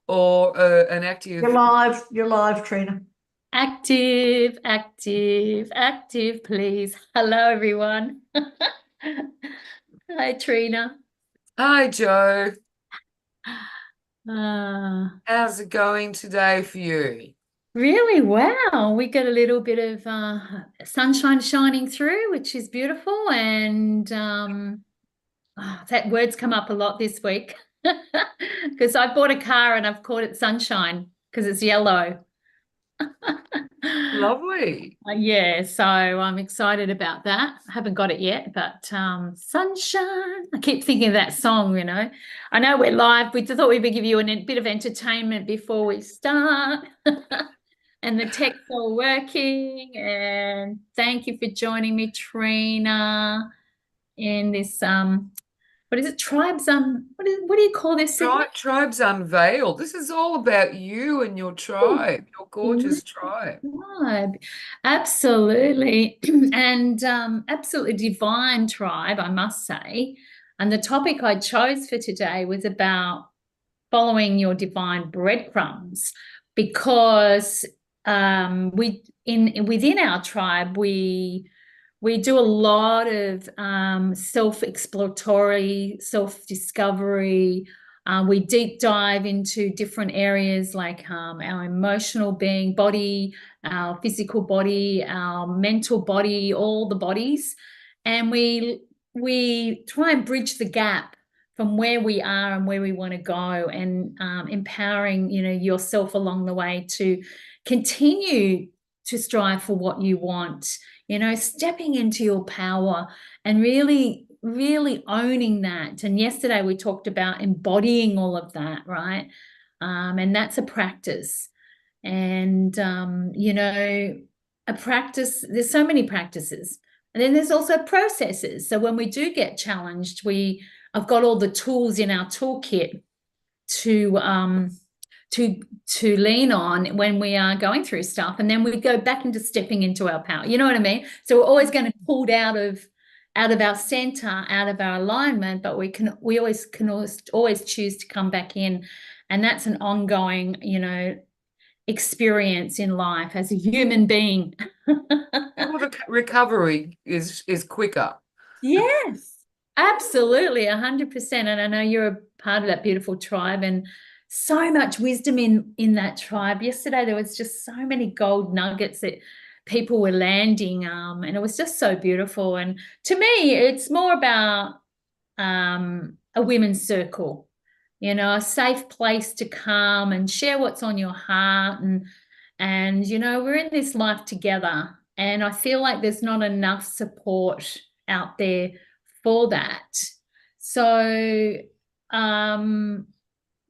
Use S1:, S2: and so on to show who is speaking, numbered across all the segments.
S1: or an
S2: You're
S1: active?
S2: live. You're live, Trina.
S3: Active, active, active, please. Hello, everyone. Hi, Trina.
S1: Hi, Joe.
S3: Uh,
S1: How's it going today for you?
S3: really, wow. We got a little bit of sunshine shining through, which is beautiful. And that word's come up a lot this week because I bought a car and I've called it sunshine because it's yellow.
S1: Lovely.
S3: Yeah, so I'm excited about that. I haven't got it yet, but sunshine. I keep thinking of that song, you know. I know we're live. We thought we'd give you a bit of entertainment before we start. And the tech's all working. And thank you for joining me, Trina, in this what is it? Tribes what do you call this segment?
S1: Tribes Unveiled. This is all about you and your tribe, your gorgeous tribe.
S3: Tribe, absolutely, and absolutely divine tribe, I must say. And the topic I chose for today was about following your divine breadcrumbs, because we in within our tribe we do a lot of self-exploratory, self-discovery. We deep dive into different areas like our emotional being, body, our physical body, our mental body, all the bodies. And we try and bridge the gap from where we are and where we want to go, and empowering, yourself along the way to continue to strive for what you want, stepping into your power and really, really owning that. And yesterday we talked about embodying all of that, right? And that's a practice. And, a practice, there's so many practices. And then there's also processes. So when we do get challenged, I've got all the tools in our toolkit to to lean on when we are going through stuff, and then we go back into stepping into our power. You know what I mean? So we're always going to be pulled out of our center, out of our alignment, but we always choose to come back in, and that's an ongoing, experience in life as a human being.
S1: Well, the recovery is quicker.
S3: Yes, absolutely, 100%. And I know you're a part of that beautiful tribe, and so much wisdom in that tribe. Yesterday there was just so many gold nuggets that people were landing, and it was just so beautiful. And to me, it's more about a women's circle, a safe place to come and share what's on your heart. And we're in this life together, and I feel like there's not enough support out there for that. So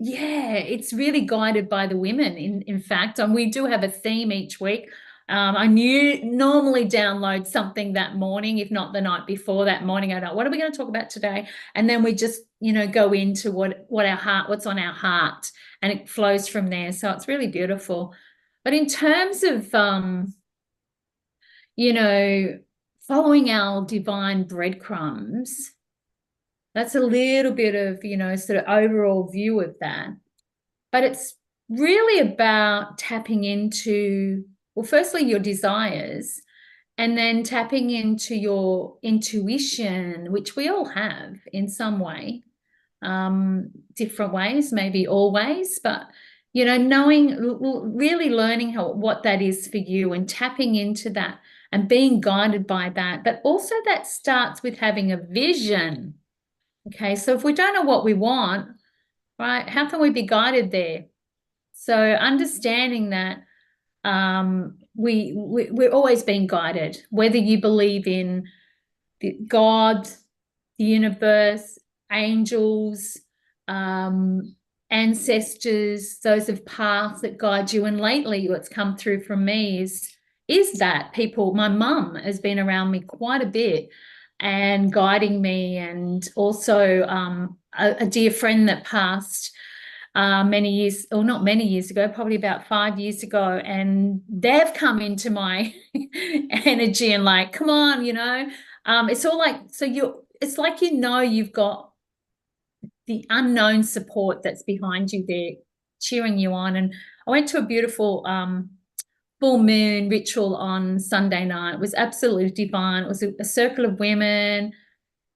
S3: yeah, it's really guided by the women, in fact. And we do have a theme each week. I normally download something that morning, if not the night before. That morning, I don't, what are we going to talk about today? And then we just, go into what's on our heart, and it flows from there. So it's really beautiful. But in terms of, following our divine breadcrumbs, that's a little bit of, sort of overall view of that. But it's really about tapping into, well, firstly, your desires, and then tapping into your intuition, which we all have in some way, different ways, maybe always, but knowing, really learning what that is for you and tapping into that and being guided by that. But also that starts with having a vision. Okay, so if we don't know what we want, right, how can we be guided there? So understanding that we're always being guided, whether you believe in God, the universe, angels, ancestors, those of paths that guide you. And lately, what's come through from me is that people, my mum has been around me quite a bit and guiding me, and also a dear friend that passed many years, or not many years ago, probably about 5 years ago, and they've come into my energy and like, come on, it's all like, it's like, you've got the unknown support that's behind you there. cheering you on. And I went to a beautiful full moon ritual on Sunday night. It was absolutely divine. It was a circle of women,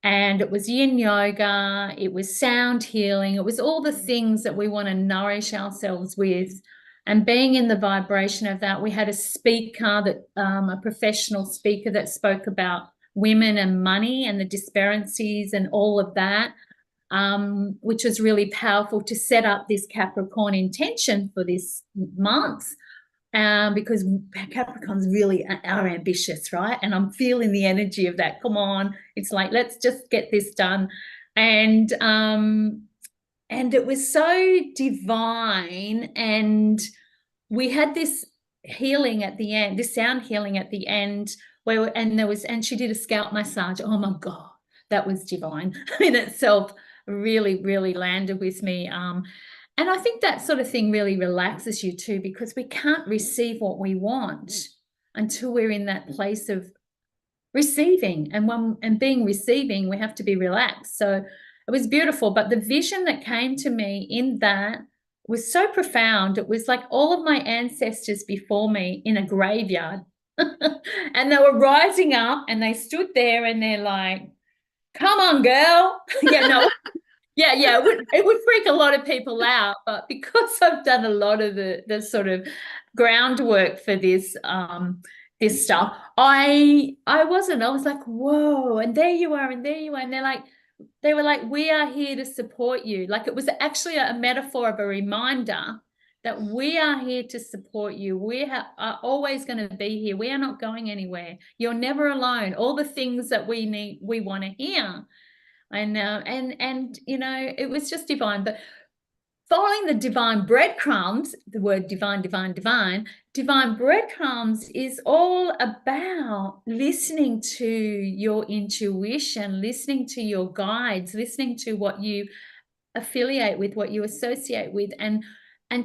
S3: and it was yin yoga, it was sound healing, it was all the things that we want to nourish ourselves with. And being in the vibration of that, we had a speaker that a professional speaker that spoke about women and money and the disparities and all of that, which was really powerful to set up this Capricorn intention for this month. Because Capricorns really are ambitious, right? And I'm feeling the energy of that. Come on, it's like, let's just get this done. And it was so divine. And we had this healing at the end, this sound healing at the end, and she did a scalp massage. Oh my God, that was divine in itself. Really, really landed with me. And I think that sort of thing really relaxes you too, because we can't receive what we want until we're in that place of receiving. And being receiving, we have to be relaxed. So it was beautiful. But the vision that came to me in that was so profound. It was like all of my ancestors before me in a graveyard. And they were rising up and they stood there and they're like, come on, girl. Yeah, no. Yeah, it would freak a lot of people out, but because I've done a lot of the sort of groundwork for this this stuff, I wasn't. I was like, whoa, and there you are, and there you are, and they were like, we are here to support you. Like, it was actually a metaphor of a reminder that we are here to support you. We are always going to be here. We are not going anywhere. You're never alone. All the things that we need, we want to hear. And you know, it was just divine. But following the divine breadcrumbs, the word divine breadcrumbs is all about listening to your intuition, listening to your guides, listening to what you affiliate with, what you associate with, and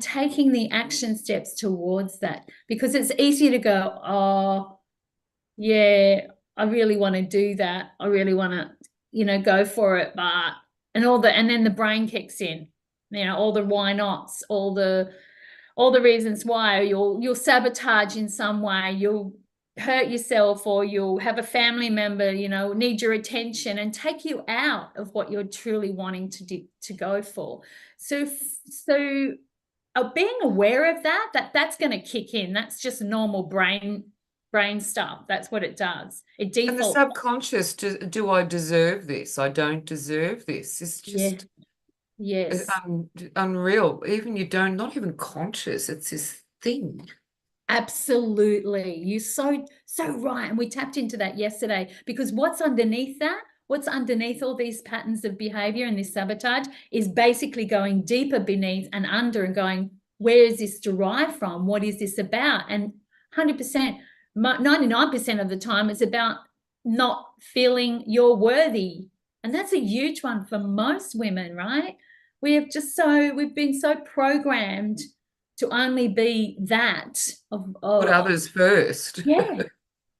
S3: taking the action steps towards that. Because it's easy to go, oh yeah, I really want to do that, I really want to, you know, go for it, but and then the brain kicks in, you know, all the why nots, all the reasons why. You'll sabotage in some way, you'll hurt yourself, or you'll have a family member, you know, need your attention and take you out of what you're truly wanting to go for. So being aware of that's going to kick in. That's just normal brain stuff. That's what it does. It defaults.
S1: And the subconscious, do I deserve this? I don't deserve this. It's just
S3: yes.
S1: Unreal. Even not even conscious. It's this thing.
S3: Absolutely. You're so right. And we tapped into that yesterday, because what's underneath all these patterns of behavior and this sabotage is basically going deeper beneath and under and going, where is this derived from? What is this about? And 100%, 99% of the time, it's about not feeling you're worthy. And that's a huge one for most women, right? We've been so programmed to only be that
S1: Put others first.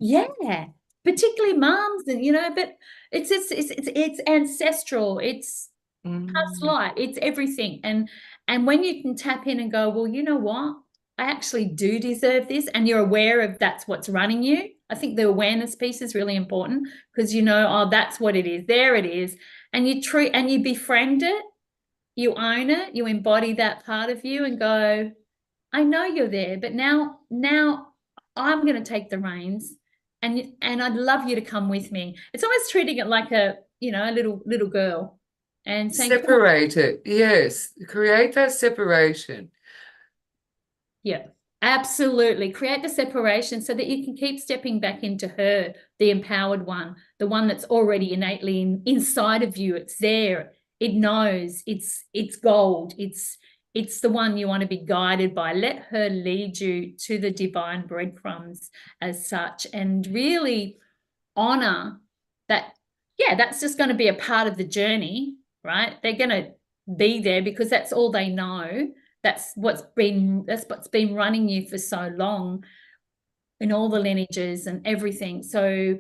S3: Yeah, particularly moms, and you know, but it's ancestral, it's past life, it's everything. And when you can tap in and go, well, you know what, I actually do deserve this, and you're aware of that's what's running you. I think the awareness piece is really important, because you know, oh, that's what it is, there it is, and you befriend it, you own it, you embody that part of you and go, I know you're there, but now I'm going to take the reins, and I'd love you to come with me. It's almost treating it like a little girl, and saying,
S1: separate it. Yes, create that separation.
S3: Yeah, absolutely. Create the separation so that you can keep stepping back into her, the empowered one, the one that's already innately inside of you. It's there. It knows. It's gold. It's the one you want to be guided by. Let her lead you to the divine breadcrumbs as such, and really honor that. Yeah, that's just going to be a part of the journey, right? They're going to be there because that's all they know. That's what's been running you for so long in all the lineages and everything. So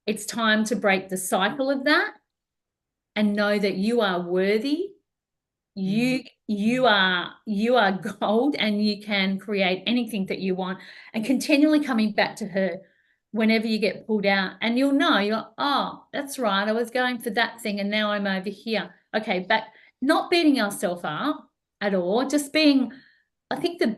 S3: it's time to break the cycle of that and know that you are worthy. You you are gold, and you can create anything that you want, and continually coming back to her whenever you get pulled out, and you'll know, oh, that's right, I was going for that thing and now I'm over here. Okay, back, not beating ourselves up at all, just being, I think the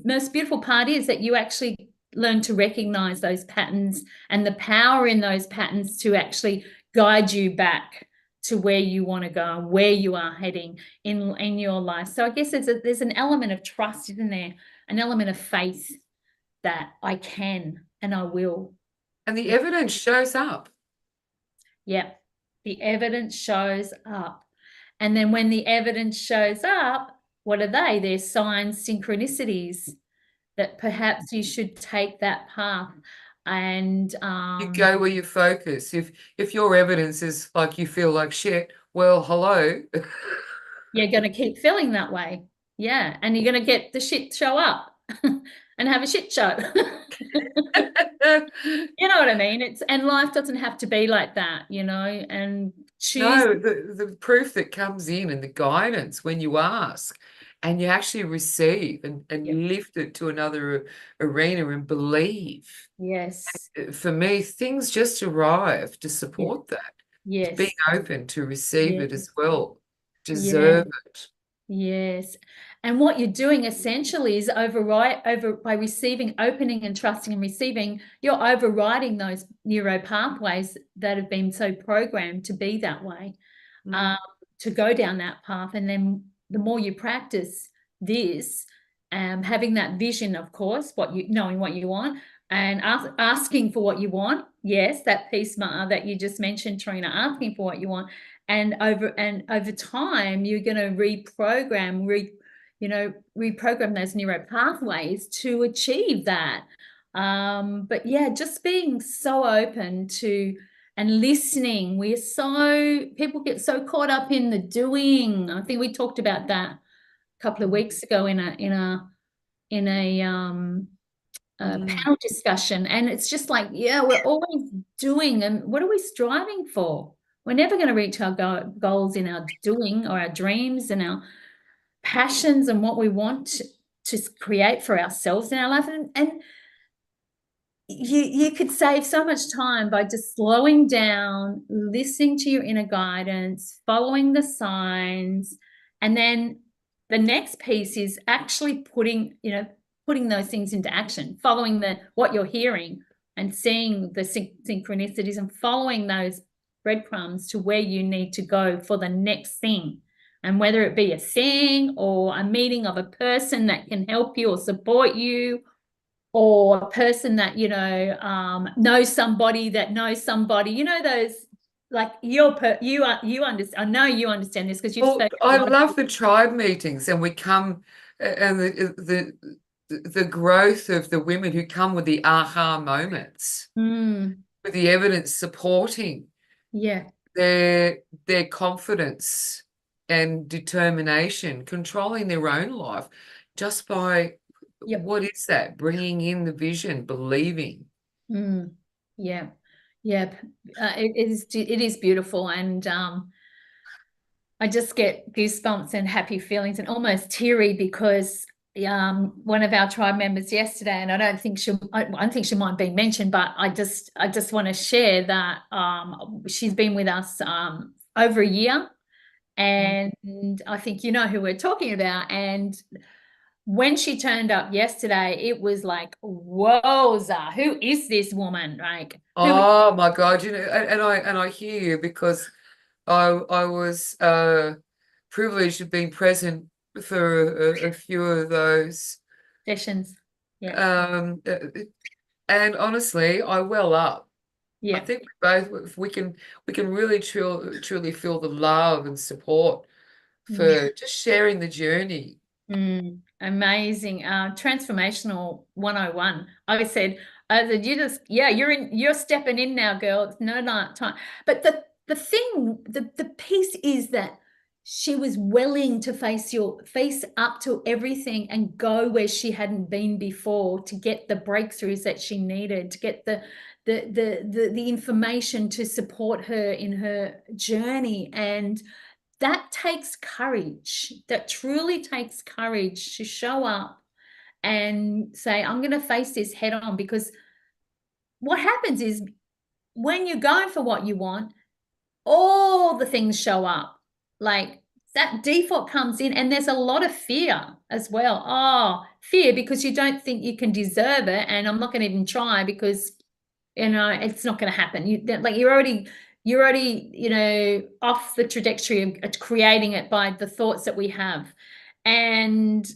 S3: most beautiful part is that you actually learn to recognize those patterns and the power in those patterns to actually guide you back to where you want to go and where you are heading in your life. So I guess there's an element of trust, isn't there? An element of faith that I can and I will.
S1: And the evidence shows up.
S3: Yeah, the evidence shows up. And then when the evidence shows up, what are they? They're signs, synchronicities that perhaps you should take that path. And
S1: You go where you focus. If your evidence is like you feel like shit, well, hello.
S3: you're going to keep feeling that way. Yeah. And you're going to get the shit show up and have a shit show. You know what I mean? And life doesn't have to be like that, and choose.
S1: No, the proof that comes in and the guidance when you ask and you actually receive and
S3: Yep.
S1: lift it to another arena and believe.
S3: Yes.
S1: For me, things just arrive to
S3: Yes.
S1: support that.
S3: Yes.
S1: Being open to receive it
S3: Yes.
S1: as well,
S3: Yeah.
S1: deserve it.
S3: Yes. And what you're doing essentially is by receiving, opening and trusting and receiving, you're overriding those neuro pathways that have been so programmed to be that way, to go down that path. And then the more you practice this, having that vision, of course, knowing what you want and asking for what you want. Yes, that piece that you just mentioned, Trina, asking for what you want. And over time, you're going to reprogram those neuro pathways to achieve that. But yeah, just being so open to and listening. People get so caught up in the doing. I think we talked about that a couple of weeks ago in a panel discussion, and it's just like, yeah, we're always doing, and what are we striving for? We're never going to reach our goals in our doing or our dreams and our passions and what we want to create for ourselves in our life. And you could save so much time by just slowing down, listening to your inner guidance, following the signs, and then the next piece is actually putting those things into action, following what you're hearing and seeing the synchronicities and following those breadcrumbs to where you need to go for the next thing. And whether it be a thing or a meeting of a person that can help you or support you, or a person that knows somebody that knows somebody, those, like you understand. I know you understand this because you've
S1: Well,
S3: spoken
S1: I
S3: a lot.
S1: love the tribe meetings, and we come and the growth of the women who come with the aha moments, with the evidence supporting
S3: Yeah.
S1: their confidence and determination, controlling their own life just by
S3: Yep.
S1: what is that? Bringing in the vision, believing.
S3: Yeah. Yeah. It is beautiful, and I just get goosebumps and happy feelings and almost teary because one of our tribe members yesterday, and I don't think she might be mentioned, but I just want to share that she's been with us over a year, and I think you know who we're talking about. And when she turned up yesterday, it was like, wowza, who is this woman? Like,
S1: Oh my God, and I hear you because I was privileged of being present for a few of those
S3: sessions. Yeah.
S1: and honestly, I well up. I
S3: Yeah.
S1: think if we can really truly feel the love and support for just sharing the journey.
S3: Amazing. Transformational 101. I said, you're stepping in now, girl. It's no time. But the piece is that she was willing to face up to everything and go where she hadn't been before to get the breakthroughs that she needed, to get the information to support her in her journey. And that takes courage. That truly takes courage to show up and say, I'm going to face this head on, because what happens is when you're going for what you want, all the things show up. Like that default comes in, and there's a lot of fear as well. Oh, fear because you don't think you can deserve it, and I'm not going to even try because, you know, it's not going to happen. You're already, you know, off the trajectory of creating it by the thoughts that we have. And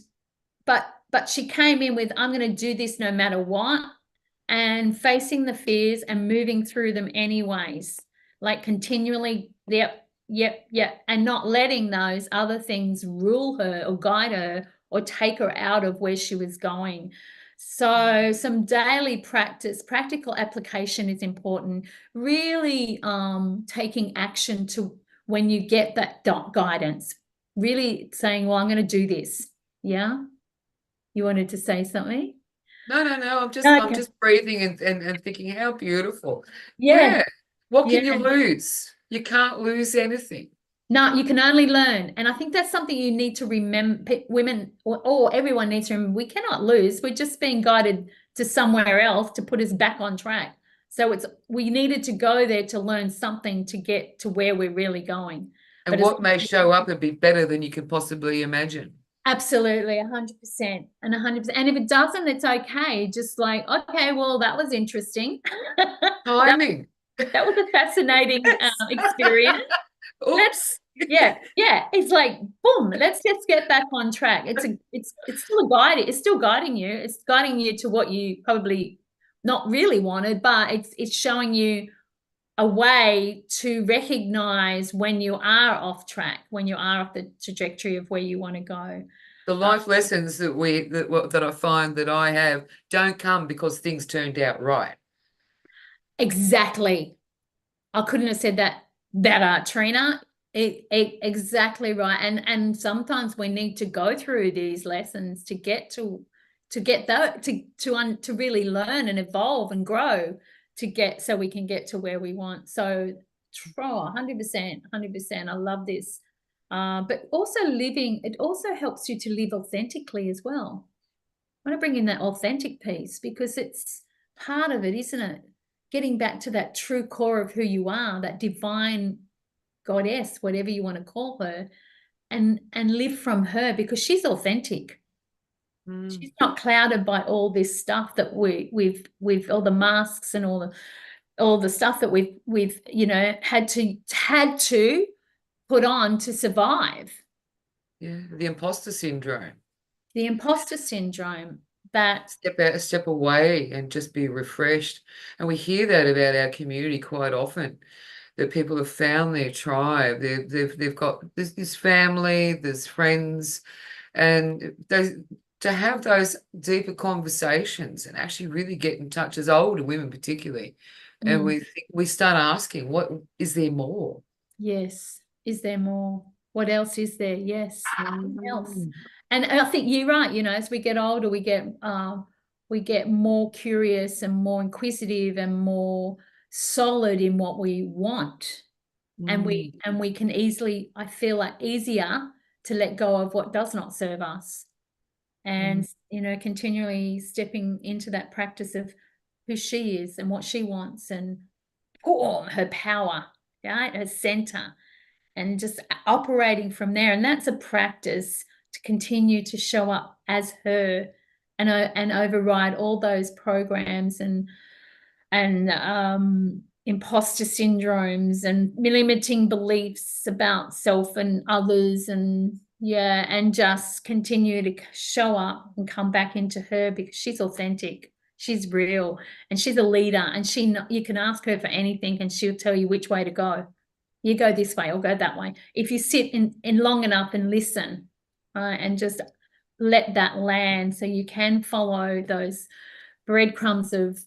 S3: but she came in with, I'm going to do this no matter what, and facing the fears and moving through them anyways, like continually, yep, and not letting those other things rule her or guide her or take her out of where she was going. So some daily practice, practical application is important. Really taking action to when you get that guidance, really saying, well, I'm going to do this. Yeah. You wanted to say something?
S1: No. I'm
S3: Okay.
S1: just breathing and thinking how beautiful.
S3: Yeah.
S1: Yeah. What can
S3: Yeah.
S1: you lose? You can't lose anything.
S3: No, you can only learn. And I think that's something you need to remember. Women or everyone needs to remember. We cannot lose. We're just being guided to somewhere else to put us back on track. So we needed to go there to learn something to get to where we're really going.
S1: And what may show up and be better than you could possibly imagine.
S3: Absolutely, 100% and 100%. And if it doesn't, it's okay. Just like, okay, well, that was interesting.
S1: Timing.
S3: That was a fascinating experience.
S1: Oops.
S3: Yeah. It's like, boom, let's just get back on track. It's still a guide. It's still guiding you. It's guiding you to what you probably not really wanted, but it's showing you a way to recognize when you are off track, when you are off the trajectory of where you want to go.
S1: The life lessons that I find that I have don't come because things turned out right.
S3: Exactly. I couldn't have said that better, Trina. Exactly right. And sometimes we need to go through these lessons to get to really learn and evolve and grow so we can get to where we want. So 100%. I love this. But also it also helps you to live authentically as well. I want to bring in that authentic piece because it's part of it, isn't it? Getting back to that true core of who you are, that divine goddess, whatever you want to call her, and live from her because she's authentic. She's not clouded by all this stuff that we've all the masks and all the stuff that we've you know had to put on to survive.
S1: Yeah, the imposter syndrome.
S3: The imposter syndrome. That
S1: step away and just be refreshed. And we hear that about our community quite often, that people have found their tribe. They've got this family, there's friends, and to have those deeper conversations and actually really get in touch as older women particularly. And we start asking, what is there more?
S3: Yes. Is there more? What else is there? Yes. What else? And I think you're right. You know, as we get older, we get more curious and more inquisitive and more solid in what we want. And we can easily, I feel like, easier to let go of what does not serve us. And, you know, continually stepping into that practice of who she is and what she wants and her power, right? Her center, and just operating from there. And that's a practice to continue to show up as her and override all those programs and imposter syndromes and limiting beliefs about self and others, and just continue to show up and come back into her because she's authentic, she's real, and she's a leader, and you can ask her for anything and she'll tell you which way to go. You go this way or go that way. If you sit in long enough and listen, and just let that land, so you can follow those breadcrumbs of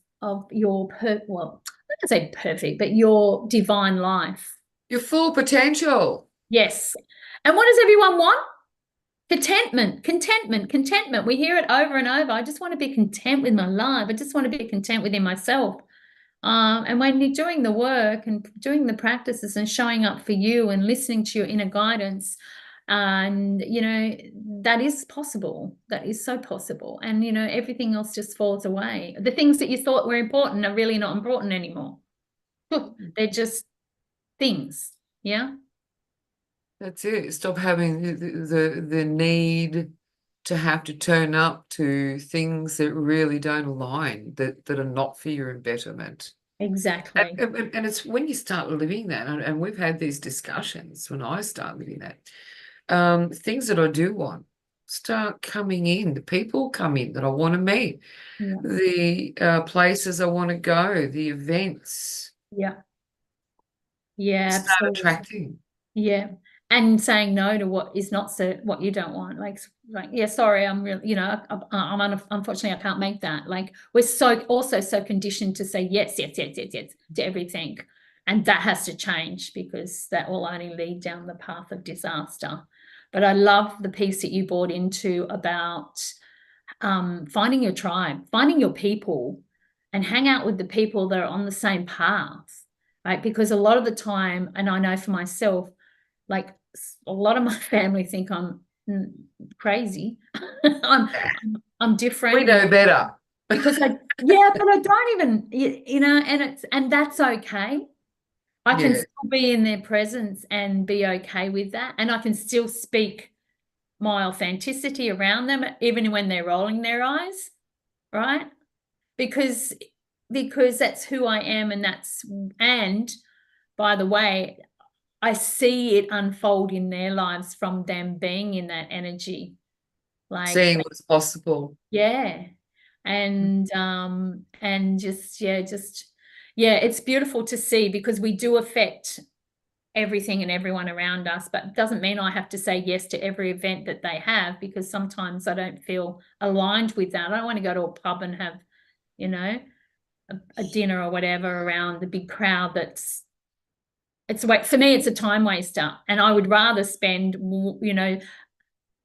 S3: your I don't say perfect, but your divine life.
S1: Your full potential.
S3: Yes. And what does everyone want? Contentment. We hear it over and over. I just want to be content with my life. I just want to be content within myself. And when you're doing the work and doing the practices and showing up for you and listening to your inner guidance, and that is possible. That is so possible. And everything else just falls away. The things that you thought were important are really not important anymore. They're just things. Yeah.
S1: That's it. Stop having the need to have to turn up to things that really don't align, that are not for your betterment.
S3: Exactly.
S1: And it's when you start living that, and we've had these discussions when I start living that, things that I do want start coming in, the people come in that I want to meet,
S3: Yeah.
S1: the places I want to go, the events
S3: Yeah. Yeah,
S1: start
S3: absolutely.
S1: attracting.
S3: Yeah. And saying no to what is not what you don't want. Like, yeah, sorry, I'm really, unfortunately, I can't make that. Like, we're also so conditioned to say yes, yes, yes, yes, yes to everything. And that has to change, because that will only lead down the path of disaster. But I love the piece that you brought into about finding your tribe, finding your people, and hang out with the people that are on the same path, right? Because a lot of the time, and I know for myself, like a lot of my family think I'm crazy. I'm, I'm different.
S1: We know better.
S3: Because yeah, but I don't even, and that's okay. I can
S1: Yeah.
S3: still be in their presence and be okay with that. And I can still speak my authenticity around them, even when they're rolling their eyes, right? Because that's who I am, and by the way, I see it unfold in their lives from them being in that energy. Like,
S1: Seeing what's possible.
S3: yeah. And it's beautiful to see, because we do affect everything and everyone around us, but it doesn't mean I have to say yes to every event that they have, because sometimes I don't feel aligned with that. I don't want to go to a pub and have, a dinner or whatever around the big crowd. For me, it's a time waster, and I would rather spend,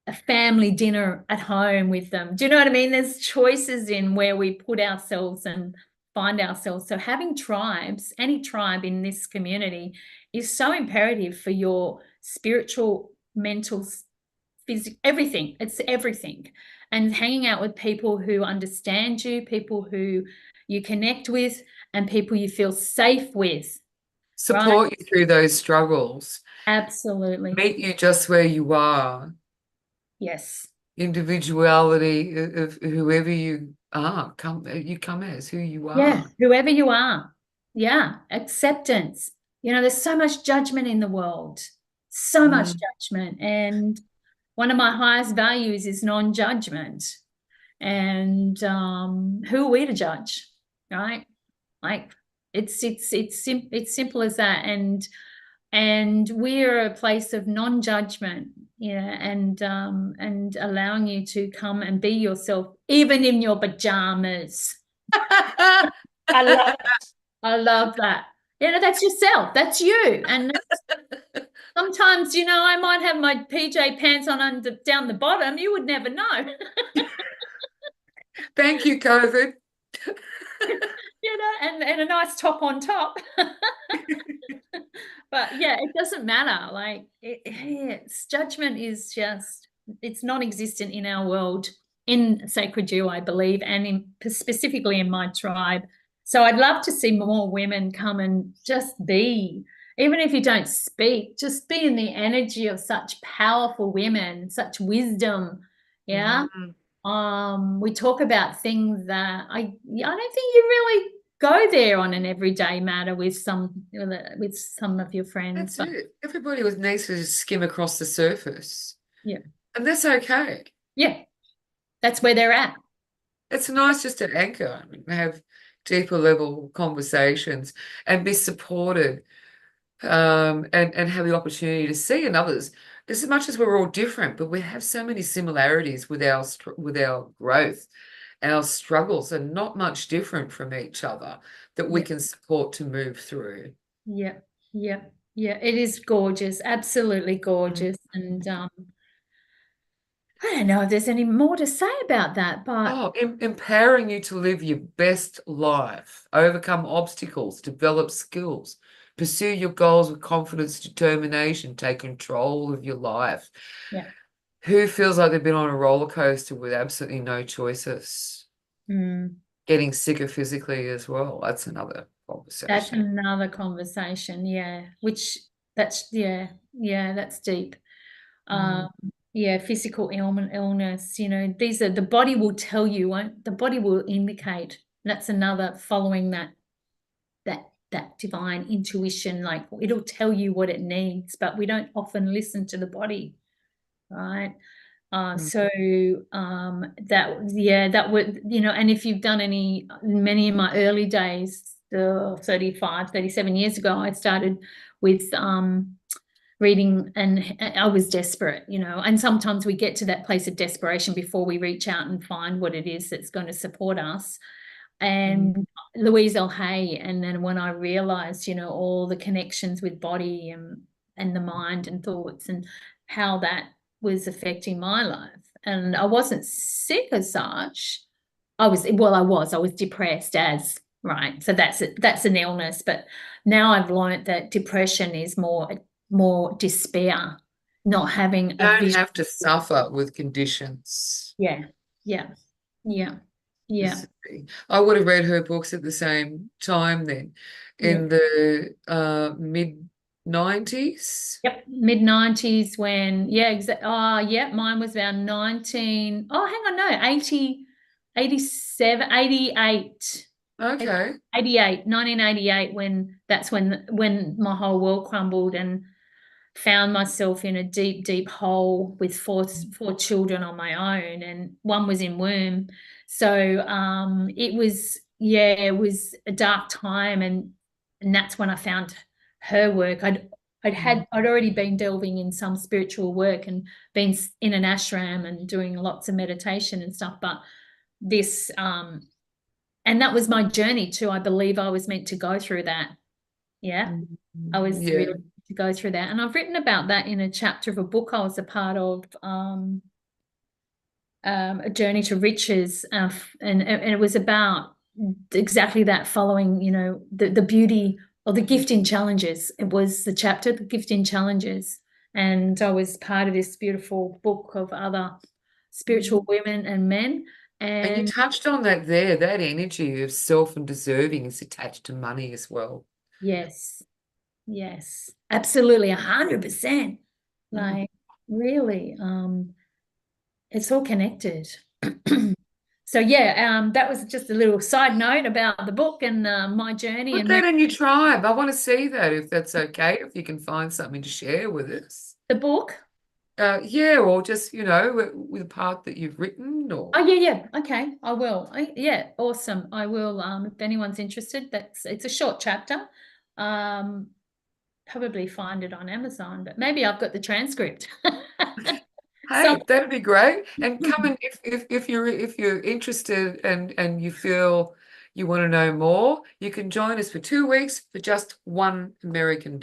S3: a family dinner at home with them. Do you know what I mean? There's choices in where we put ourselves and find ourselves. So having tribes, any tribe in this community, is so imperative for your spiritual, mental, physical, everything. It's everything. And hanging out with people who understand you, people who you connect with, and people you feel safe with. Right?
S1: Support you through those struggles.
S3: Absolutely.
S1: Meet you just where you are.
S3: Yes.
S1: Individuality of whoever you are. You come as who you
S3: Yeah,
S1: are.
S3: whoever you are. Yeah, acceptance. There's so much judgment in the world, so much judgment. And one of my highest values is non-judgment. And who are we to judge, right? Like, it's simple as that. And we're a place of non-judgment, and allowing you to come and be yourself, even in your pajamas. I love that. That's yourself. That's you. And sometimes, I might have my PJ pants on down the bottom. You would never know.
S1: Thank you, COVID.
S3: And a nice top on top. But yeah, it doesn't matter. Like, judgment is it's non-existent in our world, in Sacred Jew, I believe, and specifically in my tribe. So I'd love to see more women come and just be, even if you don't speak, just be in the energy of such powerful women, such wisdom. Yeah. We talk about things that I don't think you really go there on an everyday matter with some of your friends.
S1: That's it. Everybody needs to skim across the surface.
S3: Yeah.
S1: And that's okay.
S3: Yeah. That's where they're at.
S1: It's nice just to anchor and have deeper level conversations and be supported, and have the opportunity to see in others, as much as we're all different, but we have so many similarities with our growth. Our struggles are not much different from each other, that we can support to move through.
S3: Yeah. Yeah. Yeah. It is gorgeous. Absolutely gorgeous. And I don't know if there's any more to say about that, but
S1: Oh, empowering you to live your best life, overcome obstacles, develop skills, pursue your goals with confidence, determination, take control of your life.
S3: yeah.
S1: Who feels like they've been on a roller coaster with absolutely no choices?
S3: Mm.
S1: Getting sicker physically as well. That's another
S3: That's
S1: conversation.
S3: another conversation, yeah. That's deep. Um,
S1: Mm.
S3: yeah, physical illness, these are the body will tell you, the body will indicate. That's another following that divine intuition, like it'll tell you what it needs, but we don't often listen to the body, right?
S1: Mm.
S3: So that would, and if you've done many of my early days, 35, 37 years ago, I started with reading, and I was desperate, and sometimes we get to that place of desperation before we reach out and find what it is that's going to support us.
S1: Mm.
S3: And Louise L. Hay, and then when I realized, all the connections with body and the mind and thoughts and how that was affecting my life. And I wasn't sick as such. I was depressed right. So that's an illness. But now I've learned that depression is more despair, not having a
S1: Don't
S3: vision.
S1: have to suffer with conditions.
S3: Yeah, yeah, yeah, yeah,
S1: I would have read her books at the same time then,
S3: yeah.
S1: in the mid 90s.
S3: Yep, mid 90s when, yeah, mine was around 19, oh, hang on, no, 80, 87, 88,
S1: Okay.
S3: 88, 1988, when my whole world crumbled and found myself in a deep, deep hole with four children on my own, and one was in womb. So it was a dark time, and that's when I found her work. I'd already been delving in some spiritual work and been in an ashram and doing lots of meditation and stuff, but this and that was my journey too. I believe I was meant to go through that. Yeah.
S1: Mm.
S3: I was
S1: Yeah.
S3: really to go through that. And I've written about that in a chapter of a book I was a part of, A Journey to Riches. And it was about exactly that, following, the beauty or the gift in challenges. It was the chapter, The Gift in Challenges. And I was part of this beautiful book of other spiritual women and men.
S1: And you
S3: And
S1: touched on that there, that energy of self and deserving is attached to money as well.
S3: yes, yes, absolutely, 100%.
S1: Mm.
S3: Like, really, it's all connected. So yeah, that was just a little side note about the book and my journey
S1: Put
S3: and
S1: that in your tribe. I want to see that if that's okay, if you can find something to share with us.
S3: the book.
S1: Yeah, or just, with a part that you've written or.
S3: Oh yeah, okay, I will. Yeah, awesome. I will. If anyone's interested, it's a short chapter. Um, Probably find it on Amazon, but maybe I've got the transcript. So
S1: Hey, that'd be great. And come in if you're interested and you feel you want to know more, you can join us for 2 weeks for just $1 American.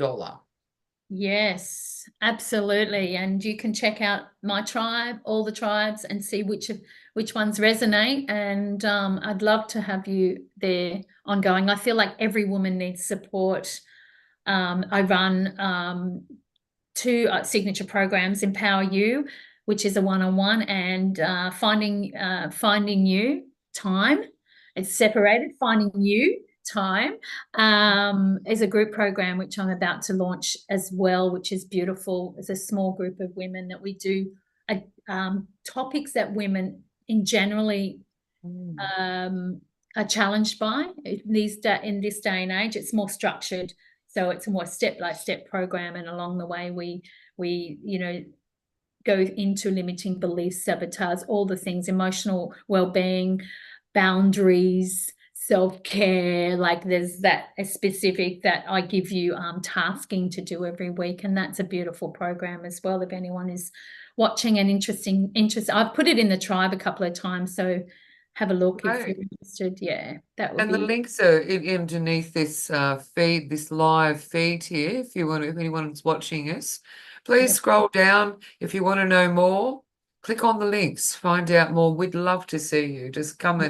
S3: yes, absolutely. And you can check out my tribe, all the tribes, and see which ones resonate. And I'd love to have you there ongoing. I feel like every woman needs support. I run two signature programs: Empower You, which is a one-on-one, and Finding You Time. It's separated. Finding You Time is a group program which I'm about to launch as well, which is beautiful. It's a small group of women that we do topics that women in generally are challenged by in this day and age. It's more structured, so it's a more step-by-step program, and along the way we go into limiting beliefs, sabotage, all the things, emotional well-being, boundaries, self-care. Like there's that a specific that I give you tasking to do every week, and that's a beautiful program as well. If anyone is watching and interest, I've put it in the tribe a couple of times, so have a look if you're
S1: Great.
S3: interested. Yeah, that would
S1: And the
S3: be
S1: links are underneath this feed, this live feed here. If anyone's watching us, please
S3: yeah.
S1: scroll down if you want to know more. click on the links, find out more. We'd love to see you. Just come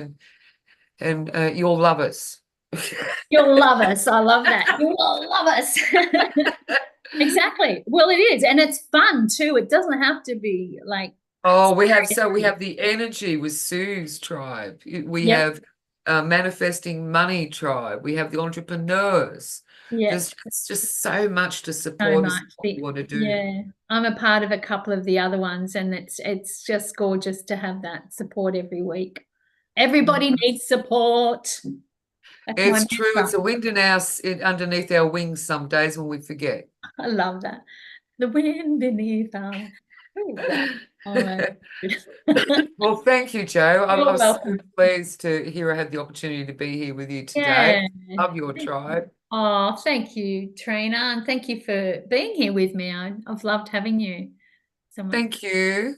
S1: and you'll love us.
S3: You'll love us. I love that. You will love us. Exactly. Well, it is, and it's fun too. It doesn't have to be like.
S1: Oh, we have the energy with Sue's tribe. We
S3: Yep.
S1: have manifesting money tribe. We have the entrepreneurs.
S3: Yeah.
S1: There's just so much to
S3: So
S1: support us
S3: much.
S1: in what we want to do.
S3: Yeah, I'm a part of a couple of the other ones, and it's just gorgeous to have that support every week. Everybody needs support. That's my
S1: It's true.
S3: mantra.
S1: It's a wind underneath our wings some days when we forget.
S3: I love that. The wind beneath our. Who is that? Oh,
S1: Well, thank you, Jo. I
S3: you're
S1: was so
S3: welcome.
S1: pleased to hear I had the opportunity to be here with you today.
S3: Yeah.
S1: Love your tribe.
S3: Oh, thank you, Trina, and thank you for being here with me. I've loved having you so much.
S1: Thank you.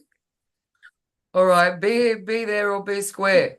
S1: All right, be there or be square.